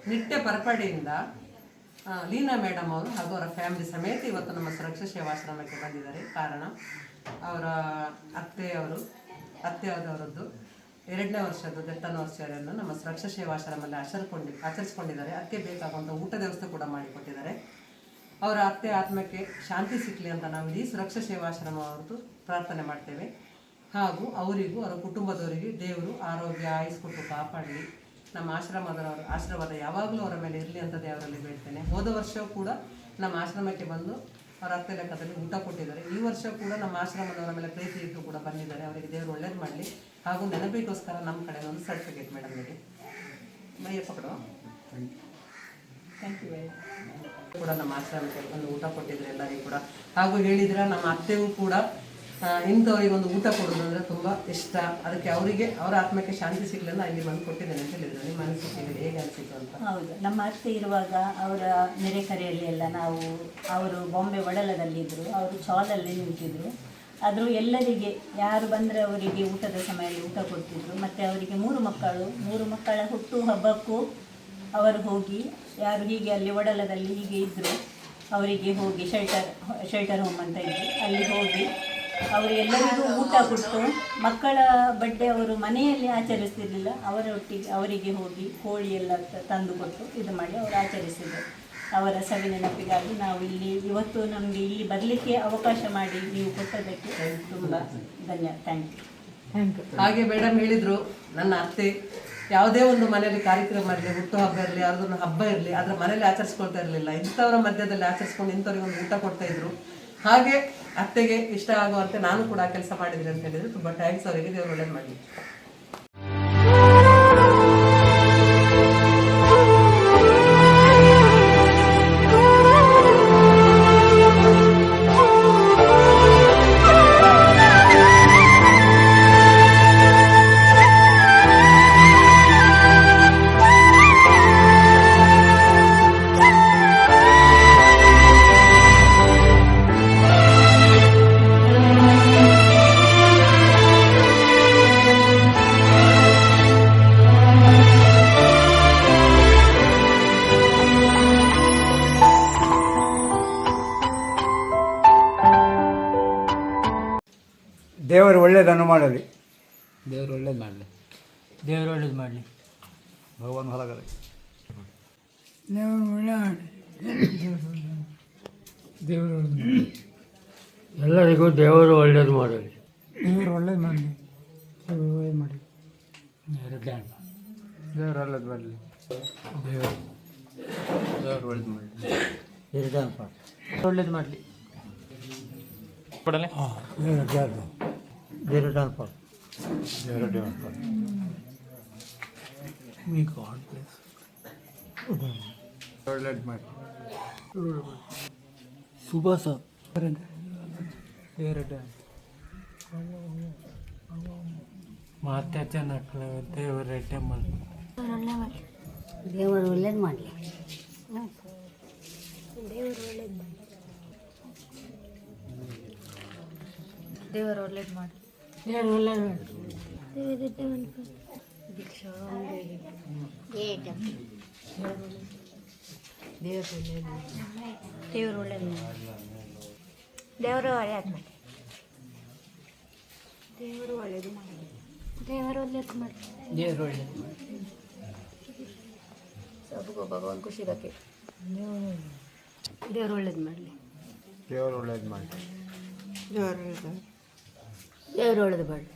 Nitte ಪರಪಡಿಯಿಂದ Leena madam ಅವರು ಹಾಗೂ ಅವರ ಫ್ಯಾಮಿಲಿ ಸಮೇತ ಇವತ್ತು ನಮ್ಮ ಸುರಕ್ಷಾ ಸೇವಾಶ್ರಮಕ್ಕೆ ಬಂದಿದ್ದಾರೆ. ಕಾರಣ ಅವರ ಅತ್ತೆಯಾದವರದ್ದು 2ನೇ ವರ್ಷದ ಡೆತ್ ಆನಿವರ್ಸರಿಯನ್ನು ನಮ್ಮ ಸುರಕ್ಷಾ ಸೇವಾಶ್ರಮದಲ್ಲಿ ಆಚರಿಸ್ಕೊಂಡಿದ್ದಾರೆ. ಅದಕ್ಕೆ ಬೇಕಾಗುವಂಥ ಊಟದ ವ್ಯವಸ್ಥೆ ಕೂಡ ಮಾಡಿಕೊಟ್ಟಿದ್ದಾರೆ. ಅವರ ಅತ್ತೆ ಆತ್ಮಕ್ಕೆ ಶಾಂತಿ ಸಿಕ್ಕಲಿ ಅಂತ ನಾವು ಇಡೀ ಸುರಕ್ಷಾ ಸೇವಾಶ್ರಮ ಅವ್ರದ್ದು ಪ್ರಾರ್ಥನೆ ಮಾಡ್ತೇವೆ. ಹಾಗೂ ಅವರಿಗೂ ಅವರ ಕುಟುಂಬದವರಿಗೆ ದೇವರು ಆರೋಗ್ಯ ಆಯುಸ್ ಕೊಟ್ಟು ಕಾಪಾಡಲಿ. ನಮ್ಮ ಆಶ್ರಮದವರ ಆಶೀರ್ವಾದ ಯಾವಾಗಲೂ ಅವರ ಮೇಲೆ ಇರಲಿ ಅಂತ ದೇವರಲ್ಲಿ ಬೇಡ್ತೇನೆ. ಹೋದ ವರ್ಷವೂ ಕೂಡ ನಮ್ಮ ಆಶ್ರಮಕ್ಕೆ ಬಂದು ಅವರ ಅತ್ತೆ ಲೆಕ್ಕದಲ್ಲಿ ಊಟ ಕೊಟ್ಟಿದ್ದಾರೆ. ಈ ವರ್ಷ ಕೂಡ ನಮ್ಮ ಆಶ್ರಮದವರ ಮೇಲೆ ಪ್ರೀತಿ ಇಟ್ಟು ಕೂಡ ಬಂದಿದ್ದಾರೆ. ಅವರಿಗೆ ದೇವರು ಒಳ್ಳೇದು ಮಾಡಲಿ. ಹಾಗೂ ನೆನಪಿಗೋಸ್ಕರ ನಮ್ಮ ಕಡೆ ಒಂದು ಸರ್ಟಿಫಿಕೇಟ್ ಮೇಡಮ್ಗೆ ಮೈಯಪ್ಪ ಕೊಡುವ ಥ್ಯಾಂಕ್ ಯು ಕೂಡ ನಮ್ಮ ಆಶ್ರಮಕ್ಕೆ ಒಂದು ಊಟ ಕೊಟ್ಟಿದ್ರು ಎಲ್ಲರಿಗೂ ಕೂಡ. ಹಾಗೂ ಹೇಳಿದ್ರೆ ನಮ್ಮ ಅತ್ತೆಗೂ ಕೂಡ ಇಂಥವರಿಗೆ ಒಂದು ಊಟ ಕೊಡೋದು ಅಂದರೆ ತುಂಬ ಇಷ್ಟ. ಅದಕ್ಕೆ ಅವರಿಗೆ ಅವರ ಆತ್ಮಕ್ಕೆ ಶಾಂತಿ ಸಿಗಲಿ ಅಂತ ಇಲ್ಲಿ ಬಂದು ಕೊಟ್ಟಿದ್ದೇನೆ ಅಂತ ಹೇಳಿದ್ರು. ನಿಮ್ಮ ಅನಿಸಿಕೆ ಹೇಗೆ ಅನಿಸಿತು ಅಂತ? ಹೌದು, ನಮ್ಮ ಅತ್ತೆ ಇರುವಾಗ ಅವರ ನೆರೆಕರೆಯಲ್ಲಿ ಎಲ್ಲ ಅವರು ಬಾಂಬೆ ಒಡಲದಲ್ಲಿದ್ದರು. ಅವರು ಚಾಲಲ್ಲಿ ನಿಂತಿದ್ರು. ಆದರೂ ಎಲ್ಲರಿಗೆ ಯಾರು ಬಂದರೆ ಅವರಿಗೆ ಊಟದ ಸಮಯದಲ್ಲಿ ಊಟ ಕೊಡ್ತಿದ್ರು. ಮತ್ತು ಅವರಿಗೆ 3 ಮಕ್ಕಳ ಹುಟ್ಟು ಹಬ್ಬಕ್ಕೂ ಅವರು ಹೋಗಿ ಯಾರು ಹೀಗೆ ಅಲ್ಲಿ ಒಡಲದಲ್ಲಿ ಹೀಗೆ ಇದ್ದರು ಅವರಿಗೆ ಹೋಗಿ ಶೆಲ್ಟರ್ ಹೋಮ್ ಅಂತ ಇದ್ದು ಅಲ್ಲಿ ಹೋಗಿ ಅವರೆಲ್ಲರಿಗೂ ಊಟ ಕೊಟ್ಟು, ಮಕ್ಕಳ ಬರ್ಡೇ ಅವರು ಮನೆಯಲ್ಲಿ ಆಚರಿಸ್ತಿರ್ಲಿಲ್ಲ, ಅವರಿಗೆ ಹೋಗಿ ಕೋಳಿ ಎಲ್ಲ ತಂದು ಕೊಟ್ಟು ಇದು ಮಾಡಿ ಅವರು ಆಚರಿಸಿದರು. ಅವರ ಸವಿ ನೆನಪಿಗಾಗಿ ನಾವು ಇಲ್ಲಿ ಇವತ್ತು ನಮಗೆ ಇಲ್ಲಿ ಬರಲಿಕ್ಕೆ ಅವಕಾಶ ಮಾಡಿ ನೀವು ಕೊಟ್ಟದಕ್ಕೆ ತುಂಬ ಥ್ಯಾಂಕ್ ಯು. ಹಾಗೆ ಮೇಡಮ್ ಹೇಳಿದರು, ನನ್ನ ಅತ್ತೆ ಯಾವುದೇ ಒಂದು ಮನೆಯಲ್ಲಿ ಕಾರ್ಯಕ್ರಮ ಇರಲಿ, ಹುಟ್ಟು ಹಬ್ಬ ಇರಲಿ, ಯಾವುದೊಂದು ಹಬ್ಬ ಇರಲಿ, ಅದರ ಮನೆಯಲ್ಲಿ ಆಚರಿಸ್ಕೊಳ್ತಾ ಇರಲಿಲ್ಲ. ಇಂಥವರ ಮಧ್ಯದಲ್ಲಿ ಆಚರಿಸ್ಕೊಂಡು ಇಂಥವ್ರಿಗೆ ಒಂದು ಊಟ ಕೊಡ್ತಾ ಇದ್ರು. ಹಾಗೆ ಅತ್ತೆಗೆ ಇಷ್ಟ ಆಗುವಂತೆ ನಾನು ಕೂಡ ಕೆಲಸ ಮಾಡಿದ್ದೀನಿ ಅಂತ ಹೇಳಿದ್ರು. ತುಂಬ ಥ್ಯಾಂಕ್ಸ್ ಅವರಿಗೆ. ದೇವರು ಒಳ್ಳೇದು ಮಾಡಲಿ. ದೇವರು ಒಳ್ಳೆಯದನ್ನು ಮಾಡಲಿ. ದೇವರು ಒಳ್ಳೇದು ಮಾಡಲಿ. ದೇವರು ಒಳ್ಳೇದು ಮಾಡಲಿ. ಭಗವಾನ್ ಹೊರಗಡೆ ದೇವರು ಒಳ್ಳೆ ಮಾಡಲಿ. ದೇವರು ಒಳ್ಳೇದು ಮಾಡಲಿ. ಎಲ್ಲರಿಗೂ ದೇವರು ಒಳ್ಳೇದು ಮಾಡಲಿ. ದೇವರು ಒಳ್ಳೇದು ಮಾಡಲಿ. ದೇವರು ಒಳ್ಳೇದು ಮಾಡಲಿ. ದೇವರು ಒಳ್ಳೇದು ಮಾಡಲಿ. ದೇವರು ಒಳ್ಳೇದು ಮಾಡಲಿ. ಒಳ್ಳೇದು ಮಾಡಲಿ. ಕೊಡಲೇ ದೇವರು ಡಾನ್ಫಾಲ್. ಒಳ್ಳೇದು ಮಾಡಿ. ಸುಭಾಸ ಮಾತ್ಯಾಚ ನಕ್ಲ ದೇವರ ಟೆಂಬಲ್. ದೇವರು ಒಳ್ಳೇದು ಮಾಡಲಿ. ದೇವರು ಒಳ್ಳೇದು ಮಾಡಲಿ. ದೇವರು ಒಳ್ಳೇದು ಮಾಡಿ. ದೇವರು ಒಳ್ಳೇದು ಮಾಡಿ. ದೇವರು ಒಳ್ಳೇದು ಮಾಡಿ. ದೇವರು ಒಳ್ಳೇದು ಮಾಡಿ. ದೇವರು ಒಳ್ಳೇದು ಮಾಡಿ. ದೇವರು ಒಳ್ಳೇದು सबको भगवान खुशी रखे. देवर ಒಳ್ಳೇದು ಮಾಡಲಿ. ದೇವರು ಒಳ್ಳೇದು ಮಾಡಿ. ದೇವರು ಒಳ್ಳೇದು ಮಾಡಲಿ.